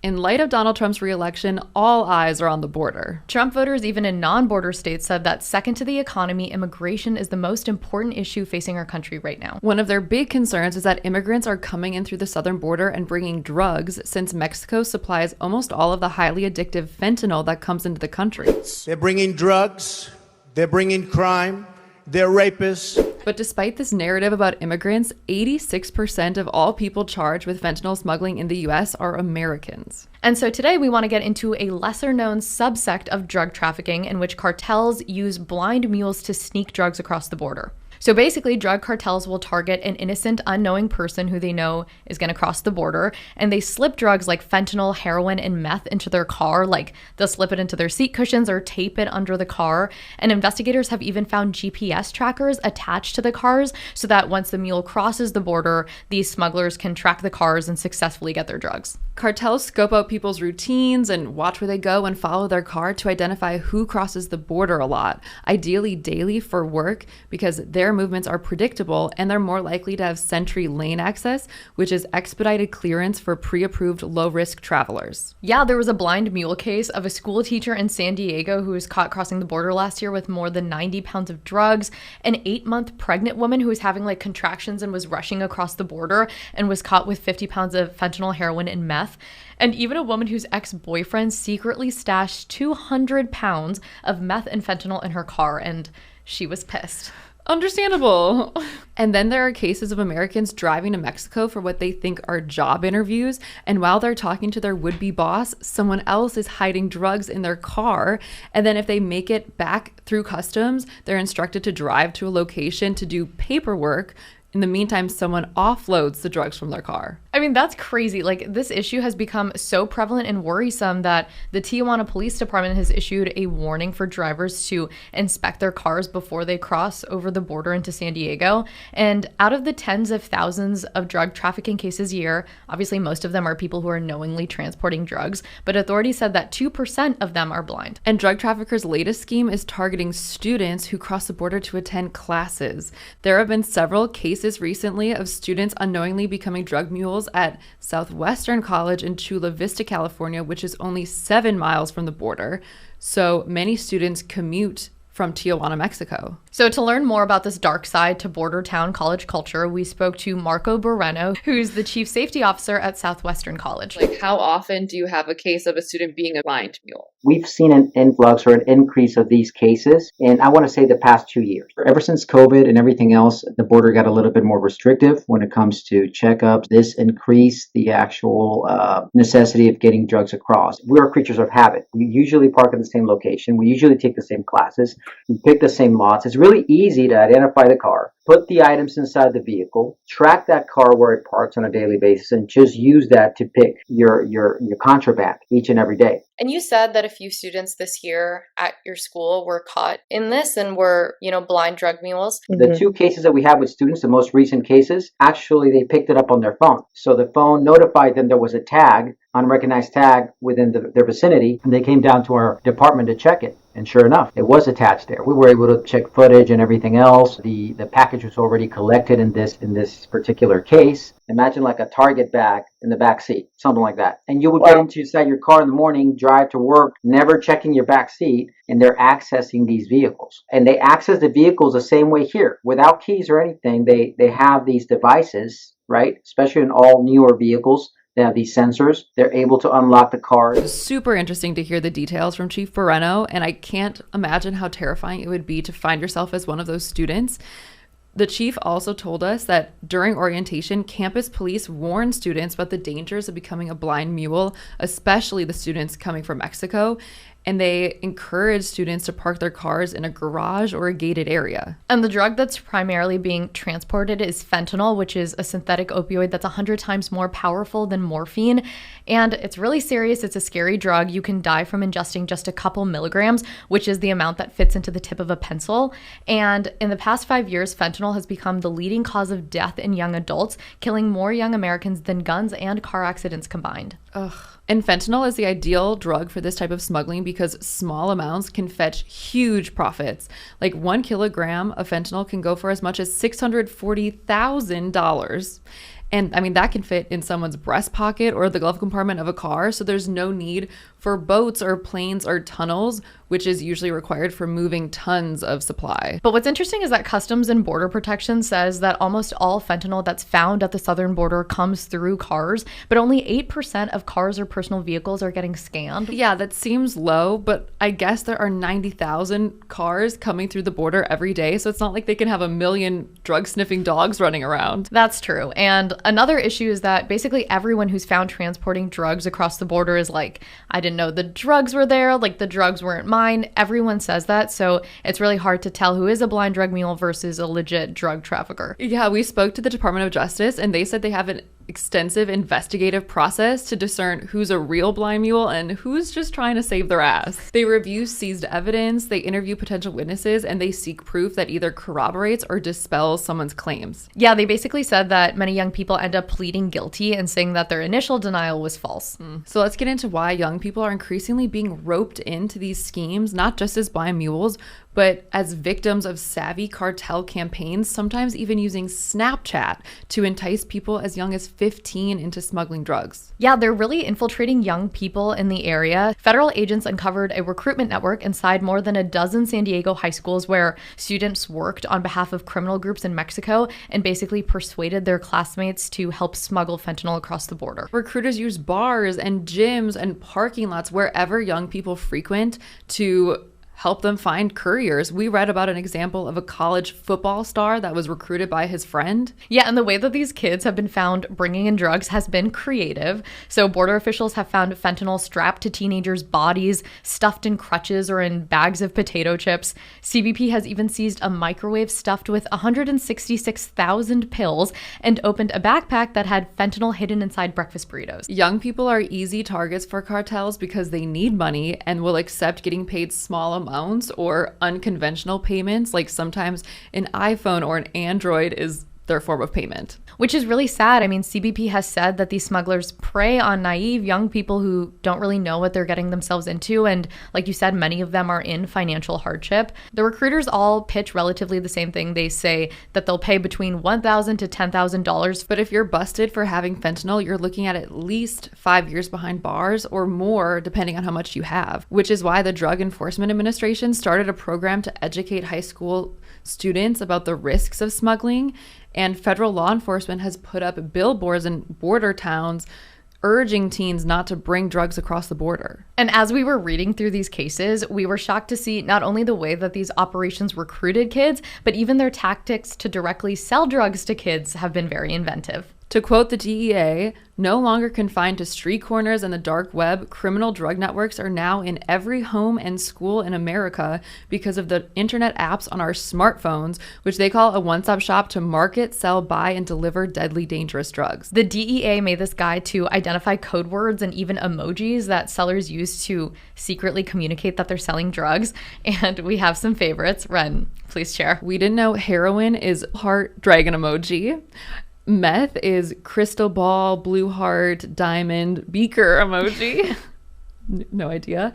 In light of Donald Trump's re-election, all eyes are on the border. Trump voters, even in non-border states, said that second to the economy, immigration is the most important issue facing our country right now. One of their big concerns is that immigrants are coming in through the southern border and bringing drugs, since Mexico supplies almost all of the highly addictive fentanyl that comes into the country. They're bringing drugs, they're bringing crime, they're rapists. But despite this narrative about immigrants, 86% of all people charged with fentanyl smuggling in the US are Americans. And so today we want to get into a lesser-known subsect of drug trafficking in which cartels use blind mules to sneak drugs across the border. So basically, drug cartels will target an innocent, unknowing person who they know is going to cross the border, and they slip drugs like fentanyl, heroin, and meth into their car. Like, they'll slip it into their seat cushions or tape it under the car. And investigators have even found GPS trackers attached to the cars so that once the mule crosses the border, these smugglers can track the cars and successfully get their drugs. Cartels scope out people's routines and watch where they go and follow their car to identify who crosses the border a lot, ideally daily for work, because their movements are predictable and they're more likely to have Sentry lane access, which is expedited clearance for pre-approved low-risk travelers. Yeah, there was a blind mule case of a school teacher in San Diego who was caught crossing the border last year with more than 90 pounds of drugs, an 8-month pregnant woman who was having like contractions and was rushing across the border and was caught with 50 pounds of fentanyl, heroin, and meth, and even a woman whose ex-boyfriend secretly stashed 200 pounds of meth and fentanyl in her car, and she was pissed. Understandable. And then there are cases of Americans driving to Mexico for what they think are job interviews, and while they're talking to their would-be boss, someone else is hiding drugs in their car, and then if they make it back through customs, they're instructed to drive to a location to do paperwork. In the meantime, someone offloads the drugs from their car. I mean, that's crazy. Like, this issue has become so prevalent and worrisome that the Tijuana Police Department has issued a warning for drivers to inspect their cars before they cross over the border into San Diego. And out of the tens of thousands of drug trafficking cases a year, obviously most of them are people who are knowingly transporting drugs, but authorities said that 2% of them are blind. And drug traffickers' latest scheme is targeting students who cross the border to attend classes. There have been several cases recently of students unknowingly becoming drug mules at Southwestern College in Chula Vista, California, which is only 7 miles from the border. So many students commute from Tijuana, Mexico. So to learn more about this dark side to border town college culture, we spoke to Marco Borreno, who's the chief safety officer at Southwestern College. Like, how often do you have a case of a student being a blind mule? We've seen an influx or an increase of these cases in, I want to say, the past 2 years. Ever since COVID and everything else, the border got a little bit more restrictive when it comes to checkups. This increased the actual necessity of getting drugs across. We are creatures of habit. We usually park at the same location. We usually take the same classes. We pick the same lots. It's really easy to identify the car, put the items inside the vehicle, track that car where it parks on a daily basis, and just use that to pick your contraband each and every day. And you said that a few students this year at your school were caught in this and were, blind drug mules. The 2 cases that we have with students, the most recent cases, actually they picked it up on their phone. So the phone notified them there was a tag, unrecognized tag within their vicinity, and they came down to our department to check it. And sure enough, it was attached there. We were able to check footage and everything else. The package was already collected in this particular case. Imagine like a Target bag in the back seat, something like that. And you would get inside your car in the morning, drive to work, never checking your back seat, and they're accessing these vehicles. And they access the vehicles the same way here, without keys or anything. They have these devices, right? Especially in all newer vehicles. They have these sensors. They're able to unlock the cars. It's super interesting to hear the details from Chief Borreno, and I can't imagine how terrifying it would be to find yourself as one of those students. The chief also told us that during orientation, campus police warn students about the dangers of becoming a blind mule, especially the students coming from Mexico. And they encourage students to park their cars in a garage or a gated area. And the drug that's primarily being transported is fentanyl, which is a synthetic opioid that's 100 times more powerful than morphine. And it's really serious. It's a scary drug. You can die from ingesting just a couple milligrams, which is the amount that fits into the tip of a pencil. And in the past 5 years, fentanyl has become the leading cause of death in young adults, killing more young Americans than guns and car accidents combined. Ugh. And fentanyl is the ideal drug for this type of smuggling because small amounts can fetch huge profits. Like 1 kilogram of fentanyl can go for as much as $640,000. And I mean, that can fit in someone's breast pocket or the glove compartment of a car. So there's no need for boats or planes or tunnels, which is usually required for moving tons of supply. But what's interesting is that Customs and Border Protection says that almost all fentanyl that's found at the southern border comes through cars, but only 8% of cars or personal vehicles are getting scanned. Yeah, that seems low, but I guess there are 90,000 cars coming through the border every day, so it's not like they can have a million drug-sniffing dogs running around. That's true. And another issue is that basically everyone who's found transporting drugs across the border is like, I didn't know the drugs were there, like the drugs weren't mine. Everyone says that, so it's really hard to tell who is a blind drug mule versus a legit drug trafficker. Yeah, we spoke to the Department of Justice, and they said they have an extensive investigative process to discern who's a real blind mule and who's just trying to save their ass. They review seized evidence, they interview potential witnesses, and they seek proof that either corroborates or dispels someone's claims. Yeah, they basically said that many young people end up pleading guilty and saying that their initial denial was false. So let's get into why young people are increasingly being roped into these schemes, not just as blind mules, but as victims of savvy cartel campaigns, sometimes even using Snapchat to entice people as young as 15 into smuggling drugs. Yeah, they're really infiltrating young people in the area. Federal agents uncovered a recruitment network inside more than a dozen San Diego high schools where students worked on behalf of criminal groups in Mexico and basically persuaded their classmates to help smuggle fentanyl across the border. Recruiters use bars and gyms and parking lots wherever young people frequent to help them find couriers. We read about an example of a college football star that was recruited by his friend. Yeah, and the way that these kids have been found bringing in drugs has been creative. So border officials have found fentanyl strapped to teenagers' bodies, stuffed in crutches or in bags of potato chips. CBP has even seized a microwave stuffed with 166,000 pills and opened a backpack that had fentanyl hidden inside breakfast burritos. Young people are easy targets for cartels because they need money and will accept getting paid small amounts or unconventional payments, like sometimes an iPhone or an Android is their form of payment. Which is really sad. I mean, CBP has said that these smugglers prey on naive young people who don't really know what they're getting themselves into. And like you said, many of them are in financial hardship. The recruiters all pitch relatively the same thing. They say that they'll pay between $1,000 to $10,000. But if you're busted for having fentanyl, you're looking at least 5 years behind bars or more, depending on how much you have, which is why the Drug Enforcement Administration started a program to educate high school students about the risks of smuggling. And federal law enforcement has put up billboards in border towns urging teens not to bring drugs across the border. And as we were reading through these cases, we were shocked to see not only the way that these operations recruited kids, but even their tactics to directly sell drugs to kids have been very inventive. To quote the DEA, no longer confined to street corners and the dark web, criminal drug networks are now in every home and school in America because of the internet apps on our smartphones, which they call a one-stop shop to market, sell, buy, and deliver deadly, dangerous drugs. The DEA made this guide to identify code words and even emojis that sellers use to secretly communicate that they're selling drugs. And we have some favorites. Ren, please share. We didn't know heroin is heart dragon emoji. Meth is crystal ball, blue heart, diamond, beaker emoji. No idea.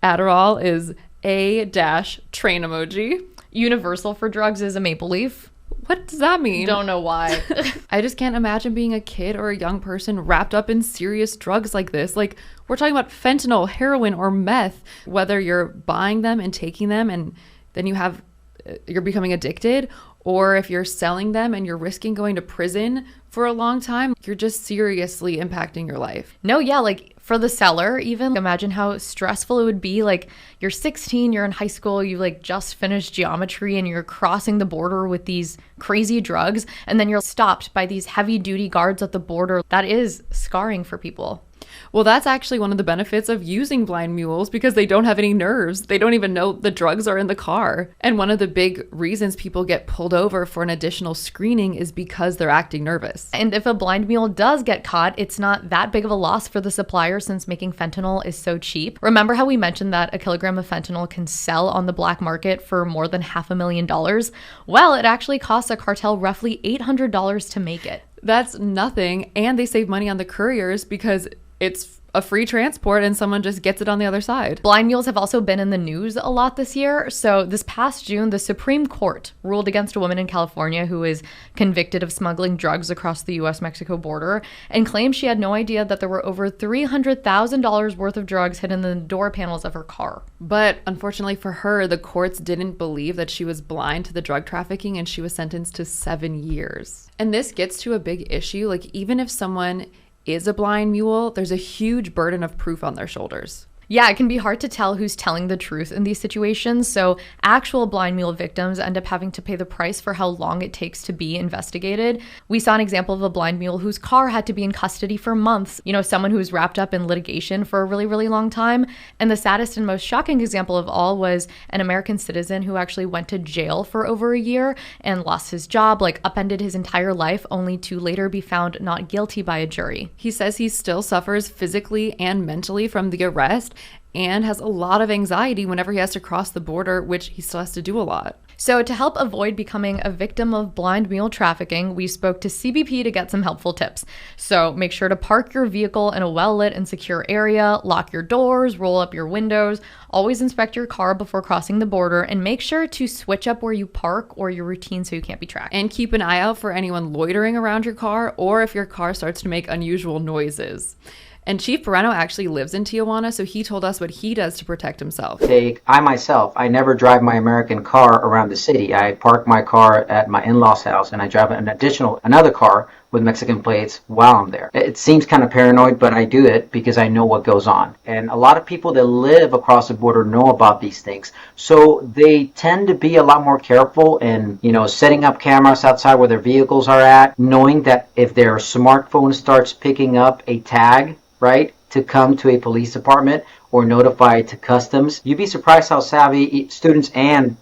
Adderall is A-train emoji. Universal for drugs is a maple leaf. What does that mean? Don't know why. I just can't imagine being a kid or a young person wrapped up in serious drugs like this. Like, we're talking about fentanyl, heroin, or meth. Whether you're buying them and taking them and then you're becoming addicted, or if you're selling them and you're risking going to prison for a long time, you're just seriously impacting your life. No, yeah, like for the seller, even imagine how stressful it would be. Like you're 16, you're in high school, you like just finished geometry and you're crossing the border with these crazy drugs, and then you're stopped by these heavy duty guards at the border. That is scarring for people. Well, that's actually one of the benefits of using blind mules because they don't have any nerves. They don't even know the drugs are in the car. And one of the big reasons people get pulled over for an additional screening is because they're acting nervous. And if a blind mule does get caught, it's not that big of a loss for the supplier since making fentanyl is so cheap. Remember how we mentioned that a kilogram of fentanyl can sell on the black market for more than $500,000? Well, it actually costs a cartel roughly $800 to make it. That's nothing. And they save money on the couriers because it's a free transport and someone just gets it on the other side. Blind mules have also been in the news a lot this year. So this past June, the Supreme Court ruled against a woman in California who is convicted of smuggling drugs across the US-Mexico border and claimed she had no idea that there were over $300,000 worth of drugs hidden in the door panels of her car. But unfortunately for her, the courts didn't believe that she was blind to the drug trafficking, and she was sentenced to 7 years. And this gets to a big issue. Like, even if someone is a blind mule, there's a huge burden of proof on their shoulders. Yeah, it can be hard to tell who's telling the truth in these situations, so actual blind mule victims end up having to pay the price for how long it takes to be investigated. We saw an example of a blind mule whose car had to be in custody for months, someone who's wrapped up in litigation for a really, really long time. And the saddest and most shocking example of all was an American citizen who actually went to jail for over a year and lost his job, upended his entire life, only to later be found not guilty by a jury. He says he still suffers physically and mentally from the arrest and has a lot of anxiety whenever he has to cross the border, which he still has to do a lot. So to help avoid becoming a victim of blind mule trafficking, we spoke to CBP to get some helpful tips. So make sure to park your vehicle in a well-lit and secure area, lock your doors, roll up your windows, always inspect your car before crossing the border, and make sure to switch up where you park or your routine so you can't be tracked. And keep an eye out for anyone loitering around your car or if your car starts to make unusual noises. And Chief Moreno actually lives in Tijuana, so he told us what he does to protect himself. I never drive my American car around the city. I park my car at my in-laws' house, and I drive another car with Mexican plates while I'm there. It seems kind of paranoid, but I do it because I know what goes on. And a lot of people that live across the border know about these things. So they tend to be a lot more careful in, setting up cameras outside where their vehicles are at, knowing that if their smartphone starts picking up a tag, right, to come to a police department or notify to customs. You'd be surprised how savvy students and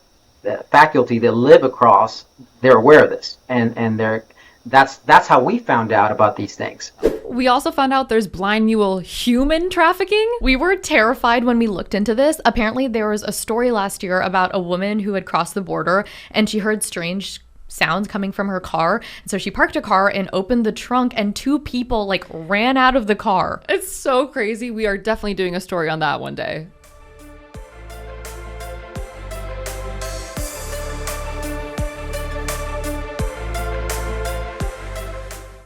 faculty that live across, they're aware of this. And that's how we found out about these things. We also found out there's blind mule human trafficking. We were terrified when we looked into this. Apparently there was a story last year about a woman who had crossed the border and she heard strange sounds coming from her car. And so she parked her car and opened the trunk and 2 people ran out of the car. It's so crazy. We are definitely doing a story on that one day.